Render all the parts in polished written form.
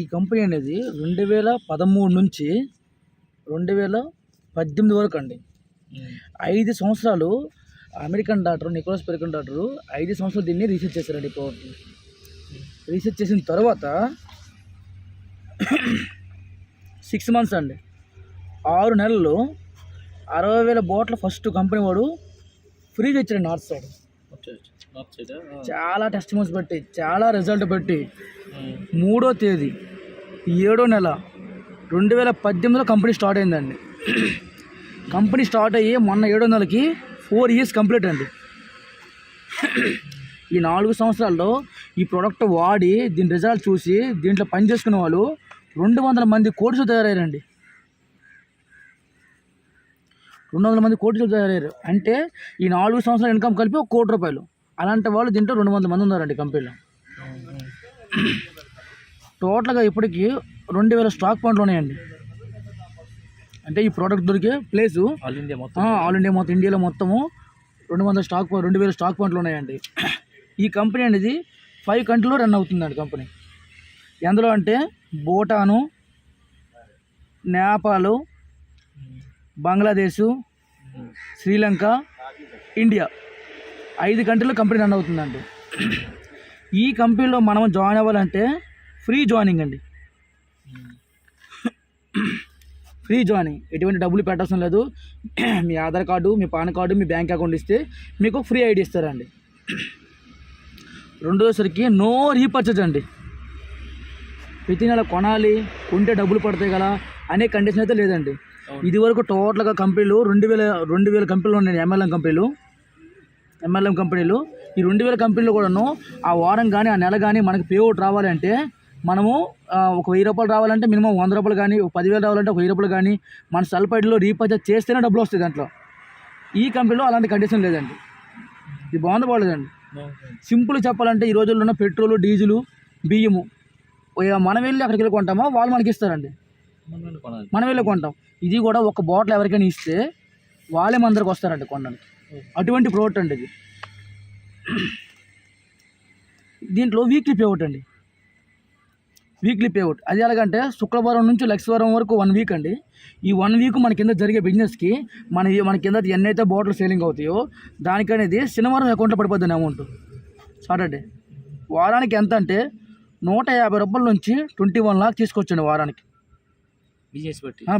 ఈ కంపెనీ అనేది 2013 నుంచి 2018 వరకు అండి. 5 సంవత్సరాలు అమెరికన్ డాక్టర్ నికోలస్ పెరికన్ డాక్టరు 5 సంవత్సరాలు దీన్ని రీసెర్చ్ చేశారండి. ఈ ప్రోడక్ట్ని రీసెర్చ్ చేసిన తర్వాత 6 మంత్స్ అండి, 6 నెలల్లో 60,000 బాటిల్ ఫస్ట్ కంపెనీ వాడు ఫ్రీగా ఇచ్చాడు. నార్త్ సైడ్ చాలా టెస్టిమోన్స్ పెట్టి, చాలా రిజల్ట్ పెట్టి 3వ తేదీ 7వ నెల 2018లో కంపెనీ స్టార్ట్ అయిందండి. కంపెనీ స్టార్ట్ అయ్యి మొన్న 7వ నెలకి 4 ఇయర్స్ కంప్లీట్ అండి. ఈ 4 సంవత్సరాల్లో ఈ ప్రోడక్ట్ వాడి దీని రిజల్ట్ చూసి దీంట్లో పని చేసుకునే వాళ్ళు 200 మంది కోటీసులు తయారయ్యారండి. 200 మంది కోటీసులు తయారయ్యారు అంటే ఈ 4 సంవత్సరాల ఇన్కమ్ కలిపి 1 కోటి రూపాయలు. అలాంటి వాళ్ళు దీంట్లో 200 మంది ఉన్నారండి కంపెనీలో. టోటల్గా ఇప్పటికీ 2000 స్టాక్ పాయింట్లు ఉన్నాయండి. అంటే ఈ ప్రోడక్ట్ దొరికే ప్లేసు ఆల్ ఇండియా మొత్తం ఇండియాలో మొత్తము 2000 స్టాక్ పాయింట్లు ఉన్నాయండి. ఈ కంపెనీ అనేది 5 కంట్రీలో రన్ అవుతుందండి కంపెనీ. ఎందులో అంటే భూటాను, నేపాల్, బంగ్లాదేశ్, శ్రీలంక, ఇండియా 5 కంట్రీలో కంపెనీ రన్ అవుతుందండి. ఈ కంపెనీలో మనం జాయిన్ అవ్వాలంటే ఫ్రీ జాయినింగ్ అండి. ఫ్రీ జాయినింగ్, ఎటువంటి డబ్బులు పెట్టాల్సిన లేదు. మీ ఆధార్ కార్డు, మీ పాన్ కార్డు, మీ బ్యాంక్ అకౌంట్ ఇస్తే మీకు ఫ్రీ ఐడి ఇస్తారండి. రెండోసరికి నో రీపర్చేజ్ అండి. ప్రతి నెల కొనాలి, కొంటే డబ్బులు పడతాయి కదా అనే కండిషన్ అయితే లేదండి. ఇది వరకు టోటల్గా కంపెనీలు 2000 కంపెనీలు ఉన్నాయి. ఎంఎల్ఎం కంపెనీలు. ఈ 2000 కంపెనీలు కూడాను ఆ వారం కానీ ఆ నెల కానీ మనకి పే అవుట్ రావాలంటే మనము ఒక 1000 రూపాయలు రావాలంటే మినిమం 100 రూపాయలు కానీ, 10,000 రావాలంటే 1000 రూపాయలు కానీ మన సల్పైడ్లో రీపర్చేజ్ చేస్తేనే డబ్బులు వస్తాయి దాంట్లో. ఈ కంపెనీలో అలాంటి కండిషన్ లేదండి. ఇది బాగుండదండి. సింపుల్ చెప్పాలంటే ఈ రోజుల్లో ఉన్న పెట్రోలు, డీజిలు, బియ్యము మనం వెళ్ళి అక్కడికి వెళ్ళి కొంటామో వాళ్ళు మనకి ఇస్తారండి. మనం వెళ్ళి కొంటాం. ఇది కూడా ఒక బాటిల్ ఎవరికైనా ఇస్తే వాళ్ళే మన దగ్గరకు వస్తారండి కొనడానికి. అటువంటి ప్రోడక్ట్ అండి ఇది. దీంట్లో వీక్లీ పేఅవుట్ అండి. వీక్లీ పేఅవుట్ అది ఎలాగంటే శుక్రవారం నుంచి లక్షవారం వరకు 1 వీక్ అండి. ఈ 1 వీక్ మన కింద జరిగే బిజినెస్కి మన కింద ఎన్నైతే బాటిల్ సేలింగ్ అవుతాయో దానికనేది శనివారం అకౌంట్లో పడిపోద్ది అమౌంట్. సాటర్డే వారానికి ఎంత అంటే 150 రూపాయల నుంచి 21 లాక్ తీసుకొచ్చండి వారానికి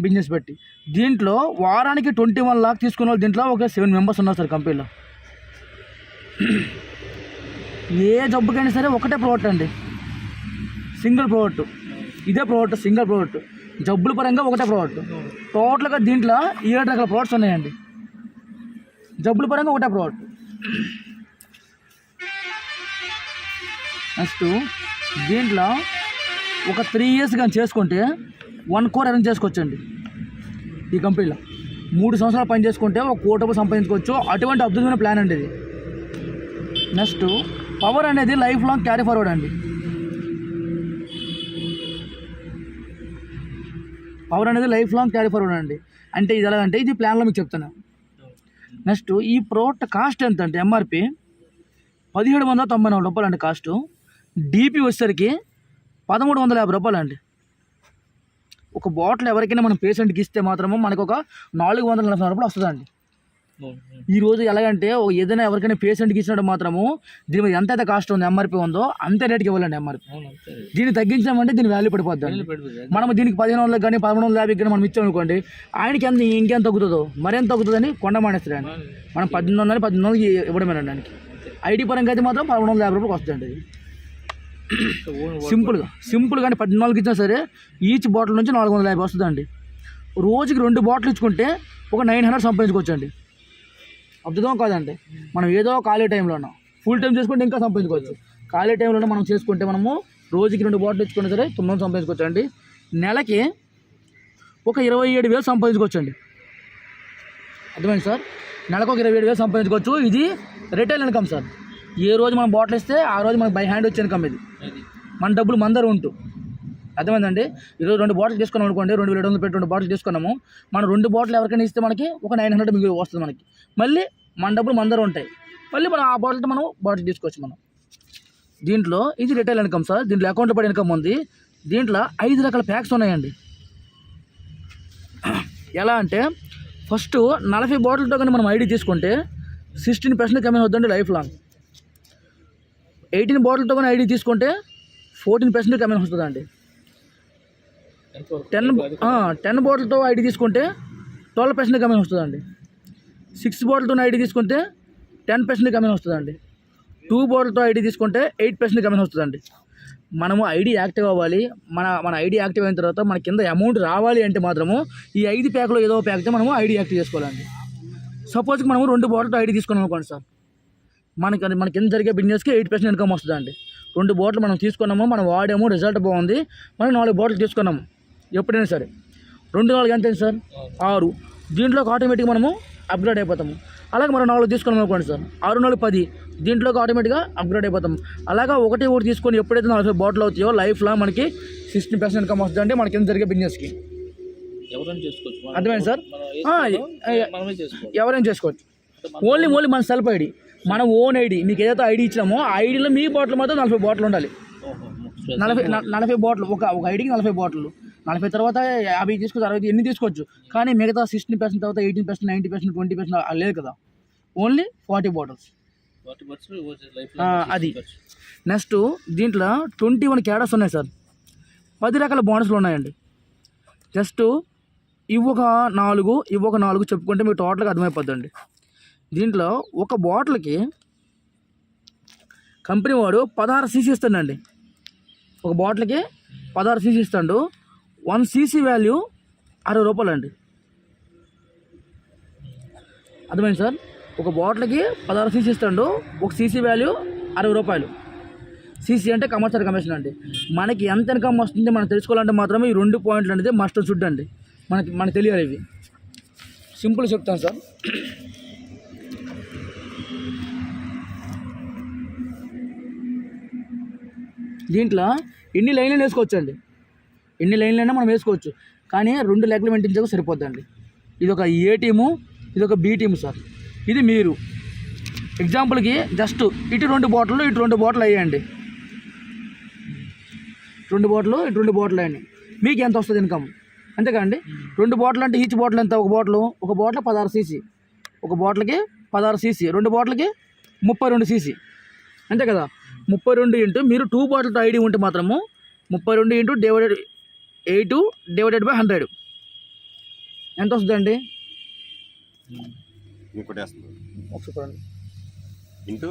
బిజినెస్ బట్టి. దీంట్లో వారానికి 21 లాక్ తీసుకున్న వాళ్ళు దీంట్లో ఒక 7 మెంబర్స్ ఉన్నారు సార్ కంపెనీలో. ఏ జబ్బుకైనా సరే ఒకటే ప్రోడక్ట్ అండి, సింగిల్ ప్రోడక్ట్. ఇదే ప్రోడక్ట్, సింగిల్ ప్రోడక్ట్. జబ్బుల పరంగా ఒకటే ప్రోడక్ట్. టోటల్గా దీంట్లో 7 రకాల ప్రోడక్ట్స్ ఉన్నాయండి. జబ్బుల పరంగా ఒకటే ప్రోడక్ట్. నెక్స్ట్ దీంట్లో ఒక 3 ఇయర్స్ కానీ చేసుకుంటే 1 crore అరేంజ్ చేసుకోవచ్చండి. ఈ కంపెనీలో 3 సంవత్సరాలు పని చేసుకుంటే 1 కోటి రూపాయలు సంపాదించుకోవచ్చు. అటువంటి అద్భుతమైన ప్లాన్ అండి ఇది. నెక్స్ట్ పవర్ అనేది లైఫ్ లాంగ్ క్యారీ ఫార్వర్డ్ అండి. పవర్ అనేది లైఫ్ లాంగ్ క్యారీ ఫార్వర్డ్ అండి. అంటే ఇది ఎలాగంటే ఇది ప్లాన్లో మీకు చెప్తాను. నెక్స్ట్ ఈ ప్రోడక్ట్ కాస్ట్ ఎంత అంటే ఎంఆర్పి 1794 రూపాయలు అండి కాస్ట్. డిపి వచ్చేసరికి 1350 రూపాయలు అండి. ఒక బాటిల్ ఎవరికైనా మనం పేషెంట్కి ఇస్తే మాత్రము మనకు ఒక 440 రూపాయలు వస్తుందండి. ఈరోజు ఎలాగంటే ఏదైనా ఎవరికైనా పేషెంట్కి ఇచ్చినట్టు మాత్రము దీని మీద ఎంతైతే కాస్ట్ ఉంది ఎంఆర్పి ఉందో అంతే రేట్కి ఇవ్వాలండి ఎంఆర్పి. దీన్ని తగ్గించామంటే దీని వాల్యూ పడిపోద్ది. మనం దీనికి 1500 కానీ 1150 కానీ మనం ఇచ్చామనుకోండి, ఆయనకి ఎంత ఇంకేం తగ్గుతుందో మరేం తగ్గుతుందని కొండ మానేస్తారండి. మనం 1800 ఇవ్వడమేనండి. దానికి ఐటీ పరంగా అయితే మాత్రం 1150 రూపాయలకు వస్తుందండి. సింపుల్గా 14 ఇచ్చినా సరే ఈచ్ బాటిల్ నుంచి 450 వస్తుందండి. రోజుకి 2 బాటిల్ ఇచ్చుకుంటే ఒక 900 సంపాదించుకోవచ్చండి. అద్భుతం కాదండి. మనం ఏదో ఖాళీ టైంలో ఉన్నాం, ఫుల్ టైం చేసుకుంటే ఇంకా సంపాదించుకోవచ్చు. ఖాళీ టైంలో మనం చేసుకుంటే మనము రోజుకి 2 బాటిల్ ఇచ్చుకుంటే సరే 900 సంపాదించుకోవచ్చు అండి. నెలకి ఒక 27,000 సంపాదించుకోవచ్చండి. అర్థమైంది సార్? నెలకు ఒక 27,000 సంపాదించుకోవచ్చు. ఇది రిటైల్ ఇన్కమ్ సార్. ఏ రోజు మనం బాటిల్ ఇస్తే ఆ రోజు మనకు బై హ్యాండ్ వచ్చే ఇన్కమ్ ఇది. మన డబ్బులు మందరు ఉంటూ. అర్థమైందండి? ఈరోజు 2 బాటిల్ తీసుకున్నాం అనుకోండి, 2700 పెట్టి 2 బాటిల్ తీసుకున్నాము. మనం 2 బాటిల్ ఎవరికైనా ఇస్తే మనకి ఒక 900 మిగిలి వస్తుంది మనకి. మళ్ళీ మన డబ్బులు మందరు ఉంటాయి. మళ్ళీ మనం ఆ బాటిల్ తీసుకోవచ్చు మనం. దీంట్లో ఇది రిటైల్ ఇన్కమ్ సార్. దీంట్లో అకౌంట్లో పడే ఇన్కమ్ ఉంది దీంట్లో 5 రకాల ప్యాక్స్ ఉన్నాయండి. ఎలా అంటే ఫస్ట్ 40 బాటిల్తో కానీ మనం ఐడి తీసుకుంటే 16% కమిషన్ అవుతుందండి లైఫ్ లాంగ్. 18 బాటిల్తో కానీ ఐడి తీసుకుంటే 14% కమిషన్ వస్తుందండి. 10 బాటిల్తో ఐడి తీసుకుంటే 12% కమిషన్ వస్తుందండి. 6 బాటిల్తో ఐడి తీసుకుంటే 10% కమిషన్ వస్తుందండి. 2 బాటిల్తో ఐడి తీసుకుంటే 8% కమిషన్ వస్తుందండి. మనము ఐడి యాక్టివ్ అవ్వాలి. మన ఐడి యాక్టివ్ అయిన తర్వాత మన కింద అమౌంట్ రావాలి అంటే మాత్రము ఈ 5 ప్యాక్లో ఏదో ప్యాక్తో మనము ఐడి యాక్టివ్ చేసుకోవాలండి. సపోజ్కి మనము 2 బాటిల్తో ఐడి తీసుకున్నాం అనుకోండి సార్, మన కింద జరిగే బిజినెస్కి 8% ఇన్కమ్ వస్తుందండి. 2 బాటిల్ మనం తీసుకున్నాము, మనం వాడాము, రిజల్ట్ బాగుంది, మనం 4 బాటిల్ తీసుకున్నాము. ఎప్పుడైనా సరే 2 4 ఎంత సార్ 6. దీంట్లోకి ఆటోమేటిక్గా మనము అప్గ్రేడ్ అయిపోతాము. అలాగే మనం 4 తీసుకున్నాం అనుకోండి సార్, 6 4 10, దీంట్లోకి ఆటోమేటిక్గా అప్గ్రేడ్ అయిపోతాం. అలాగా ఒకటి తీసుకొని ఎప్పుడైతే 40 బాటిల్ అవుతాయో లైఫ్లో మనకి 16% ఇన్కమ్ వస్తుందంటే మన కింద జరిగే బిజినెస్కి. అర్థమైంది సార్? ఎవరైనా చేసుకోవచ్చు. ఓన్లీ మన సెల్ఫ్ ఐడి, మన ఓన్ ఐడి. మీకు ఏదైతే ఐడి ఇచ్చినామో ఆ ఐడిలో మీ బాటిల్ మాత్రం 40 బాటిల్ ఉండాలి. 40 బాటిల్, ఒక ఐడికి 40 బాటిల్. 40 తర్వాత 50 తీసుకోవచ్చు, 60 ఎన్ని తీసుకోవచ్చు. కానీ మిగతా 16% తర్వాత 18%, 90%, 20% లేదు కదా. ఓన్లీ 40 బాటిల్స్ అది. నెక్స్ట్ దీంట్లో 21 క్యాడర్స్ ఉన్నాయి సార్. 10 రకాల బోనస్లు ఉన్నాయండి. జస్ట్ ఇవొక 4 చెప్పుకుంటే మీకు టోటల్గా అర్థమైపోద్దండి. దీంట్లో ఒక బాటిల్కి కంపెనీ వాడు 16 cc ఇస్తాడండి. ఒక బాటిల్కి 16 cc ఇస్తాడు. 1 cc వాల్యూ 60 రూపాయలు అండి. అర్థమైంది సార్? ఒక బాటిల్కి 16 cc ఇస్తాడు. ఒక cc వాల్యూ 60 రూపాయలు. cc అంటే కమర్షియల్ కమిషన్ అండి. మనకి ఎంత ఇన్కమ్ వస్తుంది మనం తెలుసుకోవాలంటే మాత్రమే ఈ 2 పాయింట్లు అనేది మస్ట్ షుడ్ అండి. మనకి తెలియాలి. ఇవి సింపుల్ చెప్తాను సార్. దీంట్లో ఎన్ని లైన్లు వేసుకోవచ్చు అండి, ఎన్ని లైన్లైనా మనం వేసుకోవచ్చు. కానీ 2 లెక్కలు మెయింటైన్ సరిపోద్దండి. ఇది ఒక ఏ టీము, ఇది ఒక బి టీము సార్. ఇది మీరు ఎగ్జాంపుల్కి జస్ట్ ఇటు 2 బాటిల్, ఇటు 2 బాటిల్ అయ్యాయండి. 2 బాటిల్, ఇటు 2 బాటిల్ అయ్యాయి. మీకు ఎంత వస్తుంది ఇన్కమ్? అంతేకాండి. 2 బాటిల్ అంటే ఈచ్ బాటిల్ ఎంత? ఒక బాటిల్ 16 cc, ఒక బాటిల్కి 16 cc, 2 బాటిల్కి 32 cc, అంతే కదా. 32 ఇంటూ మీరు 2 బాటిల్తో ఐడి ఉంటే మాత్రము 32 ఇంటూ 8 డివైడెడ్ బై 100 ఎంత వస్తుందండి? ఇంటూ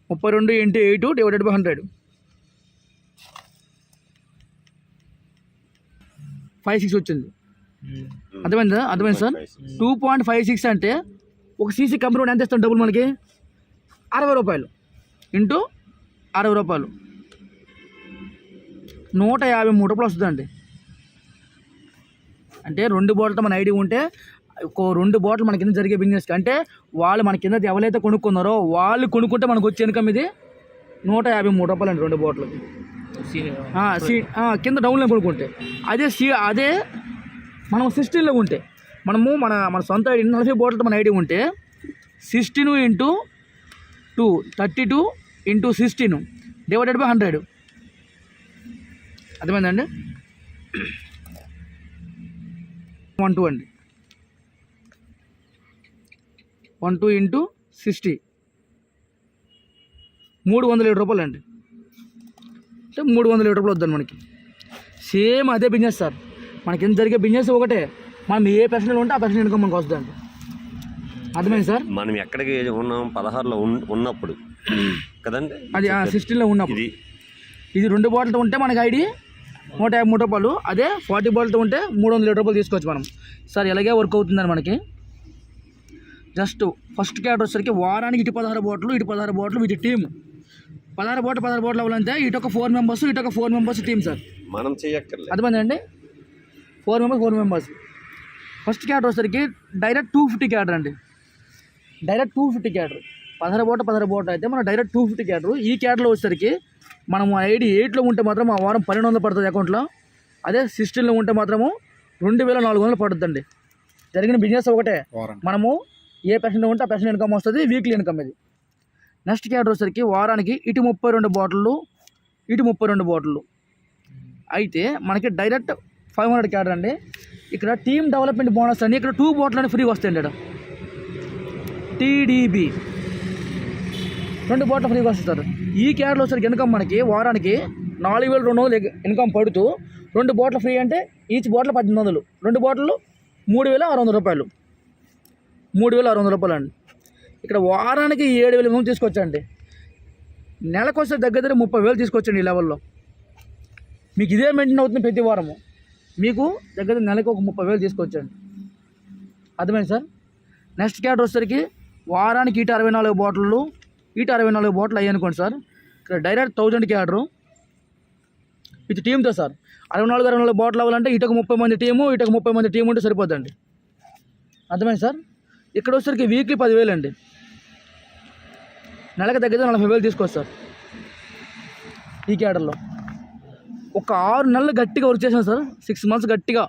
32 ఇంటూ 8 డివైడెడ్ బై 100 56 వచ్చింది. అర్థమైంది సార్? 2.56 అంటే ఒక సీసీ కంపెనీ ఎంత ఇస్తాం డబ్బులు మనకి? 60 రూపాయలు ఇంటూ 60 రూపాయలు 153 రూపాయలు వస్తుందండి. అంటే 2 బాటిల్తో మన ఐడి ఉంటే 2 బాటిల్ మన కింద జరిగే బిజినెస్ అంటే వాళ్ళు మన కింద ఎవరైతే కొనుక్కున్నారో వాళ్ళు కొనుక్కుంటే మనకు వచ్చే ఇన్కమ్ ఇది 153 రూపాయలు అండి 2 బాటిల్కి. కింద డౌన్లో కొనుక్కుంటే అదే మనం 16లో ఉంటే మన సొంత ఐడి 40 బాటిల్తో మన ఐడి ఉంటే 16 ఇంటూ 2 32 ఇంటూ 16 డివైడెడ్ బై 100 అర్థమైందండి? 12 అండి. 12 ఇంటూ 60 307 రూపాయలు అండి. అంటే 307 రూపాయలు వద్దండి మనకి. సేమ్ అదే బిజినెస్ సార్. మనకి ఎంత జరిగే బిజినెస్ ఒకటే. మనం ఏ పర్సెంట్ ఉంటే ఆ పర్సెంట్ ఇన్కమ్ మనకు వస్తుందండి. అర్థమైంది సార్? మనం ఎక్కడికి ఉన్నాం 16లో ఉన్నప్పుడు కదండి, అది 16లో ఉన్నప్పుడు. ఇది 2 బాటిల్తో ఉంటే మనకి ఐడి 153 రూపాయలు. అదే 40 బాటిల్తో ఉంటే 307 రూపాయలు తీసుకోవచ్చు మనం. సార్ ఎలాగే వర్క్ అవుతుందని మనకి జస్ట్ ఫస్ట్ క్యాటర్ వచ్చేసరికి వారానికి ఇటు 16 బాటిల్, ఇటు 16 బాటిల్, వీటి టీము 16 బాటిల్ అవ్వాలంటే ఇటు ఒక 4 మెంబర్స్, ఇటు ఒక 4 మెంబర్స్ టీమ్ సార్. మనం చేయక్కర్లేదు. అర్థమైందండి? 4 మెంబర్స్. ఫస్ట్ క్యాటర్ వచ్చేసరికి డైరెక్ట్ 250 క్యాటర్ అండి. డైరెక్ట్ 250 క్యాటర్ 16 బాటిల్ అయితే మనం డైరెక్ట్ 250 క్యాటర్. ఈ క్యాటర్లో వచ్చేసరికి మనం ఐడి 8లో ఉంటే మాత్రం ఆ వారం 1200 పడుతుంది అకౌంట్లో. అదే 16లో ఉంటే మాత్రము 2400 పడుతుందండి. జరిగిన బిజినెస్ ఒకటే. మనము ఏ పర్సెంట్ ఉంటే ఆ పర్సెంట్ ఇన్కమ్ వస్తుంది, వీక్లీ ఇన్కమ్ ఇది. నెక్స్ట్ క్యాటర్ వచ్చేసరికి వారానికి ఇటు 32 బాటిళ్ళు, ఇటు 32 బాటిళ్ళు అయితే మనకి డైరెక్ట్ 500 క్యాడర్ అండి. ఇక్కడ టీమ్ డెవలప్మెంట్ బోనస్ అని ఇక్కడ 2 బాటిల్ అని ఫ్రీగా వస్తాయండి. ఇక్కడ టీడీబీ 2 బాటిల్ ఫ్రీగా వస్తుంది సార్. ఈ క్యాడర్లో వచ్చేసరికి ఇన్కమ్ మనకి వారానికి 4200 ఇన్కమ్ పడుతూ 2 బాటిల్ ఫ్రీ అంటే ఈచ్ బాటిల్ 1800, 2 బాటిల్ 3600 రూపాయలు, 3600 రూపాయలు అండి. ఇక్కడ వారానికి 7000 తీసుకొచ్చండి. నెలకు వస్తే దగ్గర 30,000 తీసుకొచ్చండి. ఈ లెవెల్లో మీకు ఇదే మెయింటైన్ అవుతుంది ప్రతి వారము. మీకు దగ్గర నెలకు ఒక 30,000 తీసుకొచ్చండి. అర్థమైంది సార్. నెక్స్ట్ క్యాటర్ వచ్చేసరికి వారానికి ఈట 64 బాటిళ్ళు, ఈట 64 బాటిల్ అయ్యి అనుకోండి సార్. ఇక్కడ డైరెక్ట్ 1000 క్యాడరు ఇది టీంతో సార్. 64 బాటిల్ అవ్వాలంటే ఇటకు 30 మంది టీము, ఇటకు 30 మంది టీము ఉంటే సరిపోద్దండి. అర్థమైంది సార్. ఇక్కడ వచ్చేసరికి వీక్లీ 10,000 అండి. నెలకు దగ్గర 40,000 తీసుకోవచ్చు సార్. ఈ క్యాడర్లో ఒక 6 నెలలు గట్టిగా వర్క్ చేసాము సార్. 6 months గట్టిగా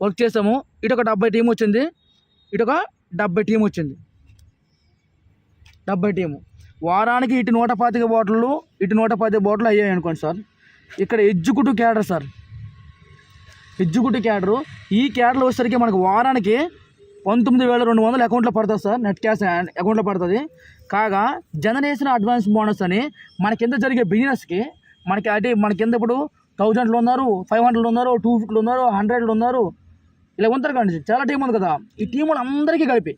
వర్క్ చేసాము. ఇటొక 70 టీం వచ్చింది, ఇటొక 70 టీం వచ్చింది. 70 టీము వారానికి ఇటు 125 బాటిళ్ళు, ఇటు 110 బాటిల్ అయ్యాయి అనుకోండి సార్. ఇక్కడ executive cadre sir. Executive cadre ఈ క్యాడర్లో వచ్చేసరికి మనకు వారానికి 19,200 అకౌంట్లో పడుతుంది సార్. నెట్ క్యాష్ అకౌంట్లో పడుతుంది. కాగా జనరేషన్ అడ్వాన్స్ బోనస్ అని మన కింద జరిగే బిజినెస్కి మన కింద ఇప్పుడు 1000లో ఉన్నారు, 500లో ఉన్నారు, 250లో ఉన్నారు, 100లో ఉన్నారు, ఇలా ఉంటారు కానీ చాలా టీం ఉంది కదా. ఈ టీం అందరికీ కలిపి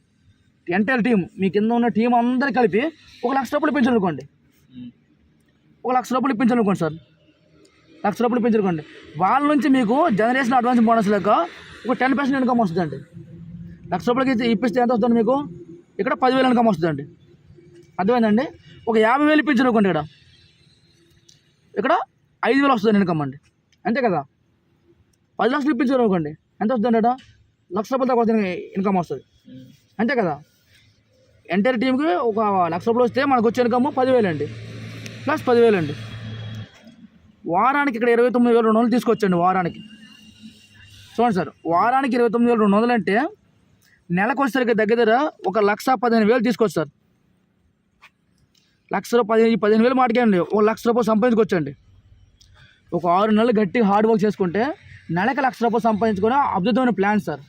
ఎంటైర్ టీం మీ కింద ఉన్న టీం అందరికీ కలిపి 1,00,000 రూపాయలు పెంచాలనుకోండి. 1,00,000 రూపాయలు పెంచాలనుకోండి సార్. 1,00,000 రూపాయలు పెంచాలనుకోండి. వాళ్ళ నుంచి మీకు జనరేషన్ అడ్వాన్స్ బోనస్ లెక్క ఒక 10% ఇన్కమ్ వస్తుందండి. 1,00,000 రూపాయలకి ఇప్పిస్తే ఎంత వస్తుంది మీకు? ఇక్కడ 10,000 ఇన్కమ్ వస్తుందండి. అర్థమైందండి. ఒక 50,000 ఇప్పించాలనుకోండి. ఇక్కడ 5,000 వస్తుంది ఇన్కమ్ అండి. అంతే కదా. 10 లక్షలు ఇప్పించారు అనుకోండి ఎంత వస్తుంది? 1,00,000 రూపాయల దాకా వస్తుంది ఇన్కమ్ వస్తుంది. అంతే కదా. ఎంటైర్ టీంకి ఒక 1,00,000 రూపాయలు వస్తే మనకు వచ్చే ఇన్కమ్ 10,000 అండి, ప్లస్ 10,000 అండి. వారానికి ఇక్కడ 29,200 తీసుకొచ్చండి. వారానికి చూడండి సార్, వారానికి 29,200 అంటే నెలకు వచ్చేసరికి దగ్గర ఒక 1,15,000 తీసుకోవచ్చు సార్. 1,15,000 మాటకేండి 1,00,000 రూపాయలు సంపాదించుకోవచ్చండి. ఒక 6 నెలలు గట్టిగా హార్డ్ వర్క్ చేసుకుంటే నెలకు 1,00,000 రూపాయలు సంపాదించుకునే అద్భుతమైన ప్లాన్ సార్.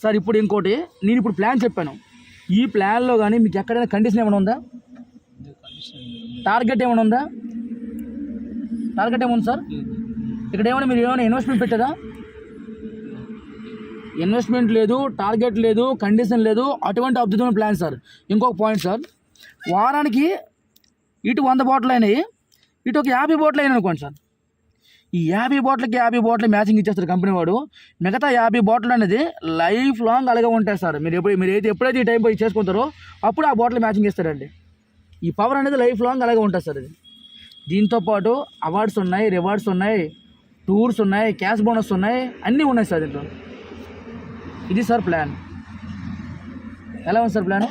సార్ ఇప్పుడు ఇంకోటి, నేను ఇప్పుడు ప్లాన్ చెప్పాను. ఈ ప్లాన్లో కానీ మీకు ఎక్కడైనా కండిషన్ ఏమైనా ఉందా? టార్గెట్ ఏమైనా ఉందా? టార్గెట్ ఏముంది సార్? ఇక్కడ ఏమైనా మీరు ఏమైనా ఇన్వెస్ట్మెంట్ పెట్టారా? ఇన్వెస్ట్మెంట్ లేదు, టార్గెట్ లేదు, కండిషన్ లేదు. అటువంటి అద్భుతమైన ప్లాన్ సార్. ఇంకొక పాయింట్ సార్, వారానికి ఇటు 100 బాటిల్ అయినాయి, ఇటు ఒక 50 బాటిల్ అయినాయి అనుకోండి సార్. ఈ 50 బాటిల్కి 50 బాటిల్ మ్యాచింగ్ ఇచ్చేస్తారు కంపెనీ వాడు. మిగతా 50 బాటిల్ అనేది లైఫ్ లాంగ్ అలాగే ఉంటాయి సార్. ఎప్పుడైతే ఈ టైం పోయి చేసుకుంటారో అప్పుడు ఆ బాటిల్ మ్యాచింగ్ ఇస్తారండి. ఈ పవర్ అనేది లైఫ్ లాంగ్ అలాగే ఉంటుంది సార్. ఇది దీంతోపాటు అవార్డ్స్ ఉన్నాయి, రివార్డ్స్ ఉన్నాయి, టూర్స్ ఉన్నాయి, క్యాష్ బోనస్ ఉన్నాయి, అన్నీ ఉన్నాయి సార్ దీంట్లో. ఇది సార్ ప్లాన్. ఎలా ఉంది సార్ ప్లాన్?